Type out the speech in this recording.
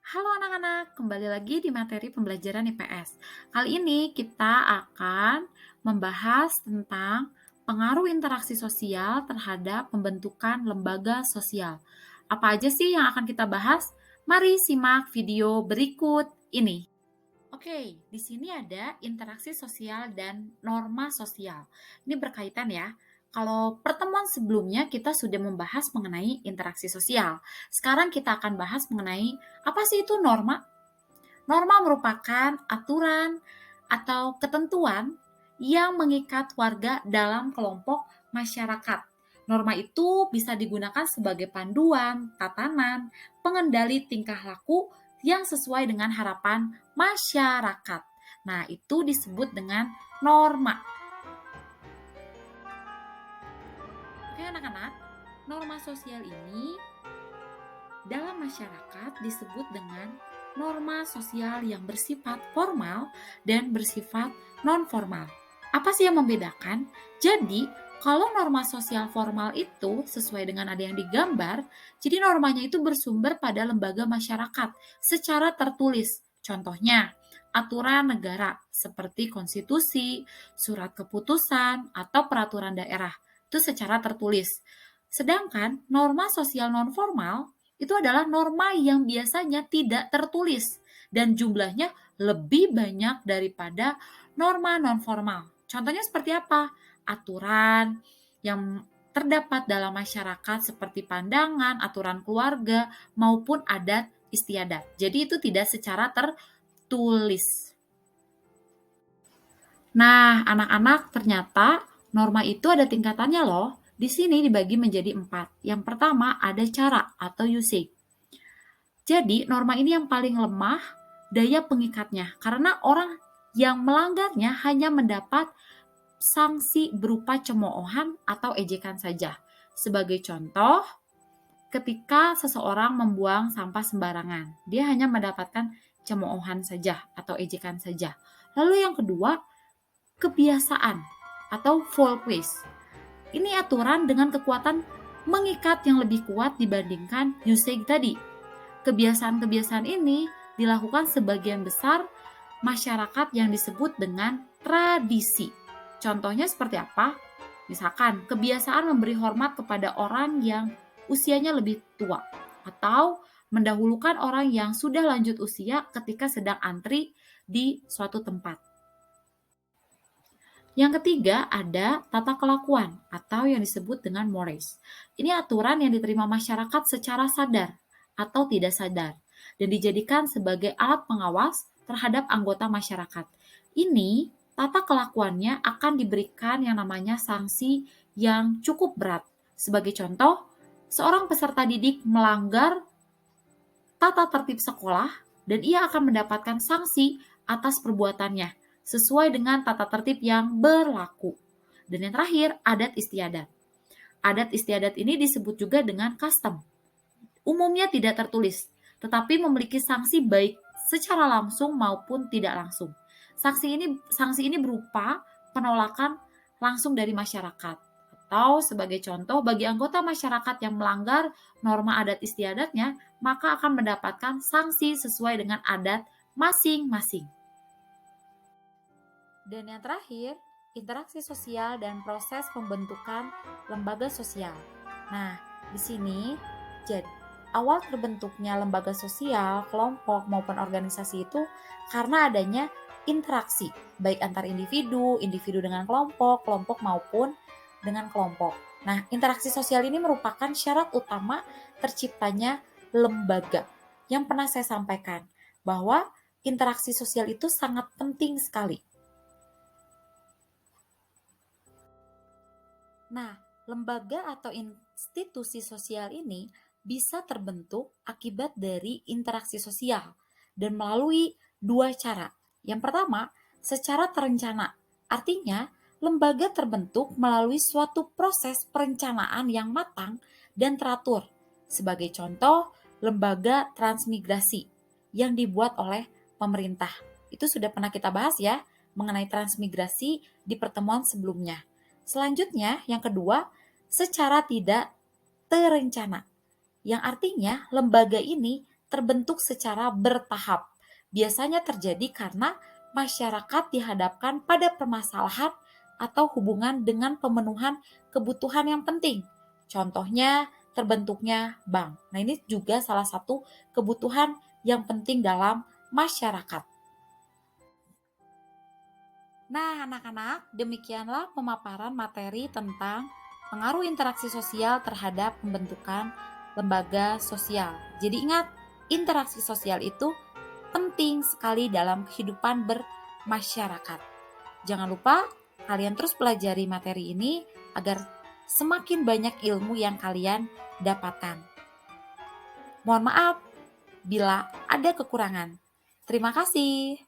Halo anak-anak, kembali lagi di materi pembelajaran IPS. Kali ini kita akan membahas tentang pengaruh interaksi sosial terhadap pembentukan lembaga sosial. Apa aja sih yang akan kita bahas? Mari simak video berikut ini. Oke, di sini ada interaksi sosial dan norma sosial. Ini berkaitan ya. Kalau pertemuan sebelumnya kita sudah membahas mengenai interaksi sosial. Sekarang kita akan bahas mengenai apa sih itu norma? Norma merupakan aturan atau ketentuan yang mengikat warga dalam kelompok masyarakat. Norma itu bisa digunakan sebagai panduan, tatanan, pengendali tingkah laku yang sesuai dengan harapan masyarakat. Nah, itu disebut dengan norma. Oke, anak-anak, norma sosial ini dalam masyarakat disebut dengan norma sosial yang bersifat formal dan bersifat non-formal. Apa sih yang membedakan? Jadi, kalau norma sosial formal itu sesuai dengan ada yang digambar, jadi normanya itu bersumber pada lembaga masyarakat secara tertulis. Contohnya, aturan negara seperti konstitusi, surat keputusan, atau peraturan daerah. Itu secara tertulis. Sedangkan norma sosial non-formal itu adalah norma yang biasanya tidak tertulis dan jumlahnya lebih banyak daripada norma non-formal. Contohnya seperti apa? Aturan yang terdapat dalam masyarakat seperti pandangan, aturan keluarga, maupun adat istiadat. Jadi itu tidak secara tertulis. Nah, anak-anak ternyata norma itu ada tingkatannya loh. Di sini dibagi menjadi 4. Yang pertama ada cara atau usage. Jadi, norma ini yang paling lemah daya pengikatnya, karena orang yang melanggarnya hanya mendapat sanksi berupa cemoohan atau ejekan saja. Sebagai contoh, ketika seseorang membuang sampah sembarangan, dia hanya mendapatkan cemoohan saja atau ejekan saja. Lalu yang kedua, kebiasaan atau folkways. Ini aturan dengan kekuatan mengikat yang lebih kuat dibandingkan usage tadi. Kebiasaan-kebiasaan ini dilakukan sebagian besar masyarakat yang disebut dengan tradisi. Contohnya seperti apa? Misalkan, kebiasaan memberi hormat kepada orang yang usianya lebih tua, atau mendahulukan orang yang sudah lanjut usia ketika sedang antri di suatu tempat. Yang ketiga ada tata kelakuan atau yang disebut dengan mores. Ini aturan yang diterima masyarakat secara sadar atau tidak sadar dan dijadikan sebagai alat pengawas terhadap anggota masyarakat. Ini tata kelakuannya akan diberikan yang namanya sanksi yang cukup berat. Sebagai contoh, seorang peserta didik melanggar tata tertib sekolah dan ia akan mendapatkan sanksi atas perbuatannya sesuai dengan tata tertib yang berlaku. Dan yang terakhir, adat istiadat. Adat istiadat ini disebut juga dengan custom. Umumnya tidak tertulis, tetapi memiliki sanksi baik secara langsung maupun tidak langsung. Sanksi ini berupa penolakan langsung dari masyarakat. Atau sebagai contoh, bagi anggota masyarakat yang melanggar norma adat istiadatnya, maka akan mendapatkan sanksi sesuai dengan adat masing-masing. Dan yang terakhir, interaksi sosial dan proses pembentukan lembaga sosial. Nah, di sini jadi awal terbentuknya lembaga sosial, kelompok maupun organisasi itu karena adanya interaksi baik antar individu, individu dengan kelompok, kelompok maupun dengan kelompok. Nah, interaksi sosial ini merupakan syarat utama terciptanya lembaga. Yang pernah saya sampaikan bahwa interaksi sosial itu sangat penting sekali. Nah, lembaga atau institusi sosial ini bisa terbentuk akibat dari interaksi sosial dan melalui dua cara. Yang pertama, secara terencana. Artinya, lembaga terbentuk melalui suatu proses perencanaan yang matang dan teratur. Sebagai contoh, lembaga transmigrasi yang dibuat oleh pemerintah. Itu sudah pernah kita bahas ya, mengenai transmigrasi di pertemuan sebelumnya. Selanjutnya, yang kedua, secara tidak terencana. Yang artinya lembaga ini terbentuk secara bertahap. Biasanya terjadi karena masyarakat dihadapkan pada permasalahan atau hubungan dengan pemenuhan kebutuhan yang penting. Contohnya, terbentuknya bank. Nah, ini juga salah satu kebutuhan yang penting dalam masyarakat. Nah, anak-anak, demikianlah pemaparan materi tentang pengaruh interaksi sosial terhadap pembentukan lembaga sosial. Jadi ingat, interaksi sosial itu penting sekali dalam kehidupan bermasyarakat. Jangan lupa kalian terus pelajari materi ini agar semakin banyak ilmu yang kalian dapatkan. Mohon maaf bila ada kekurangan. Terima kasih.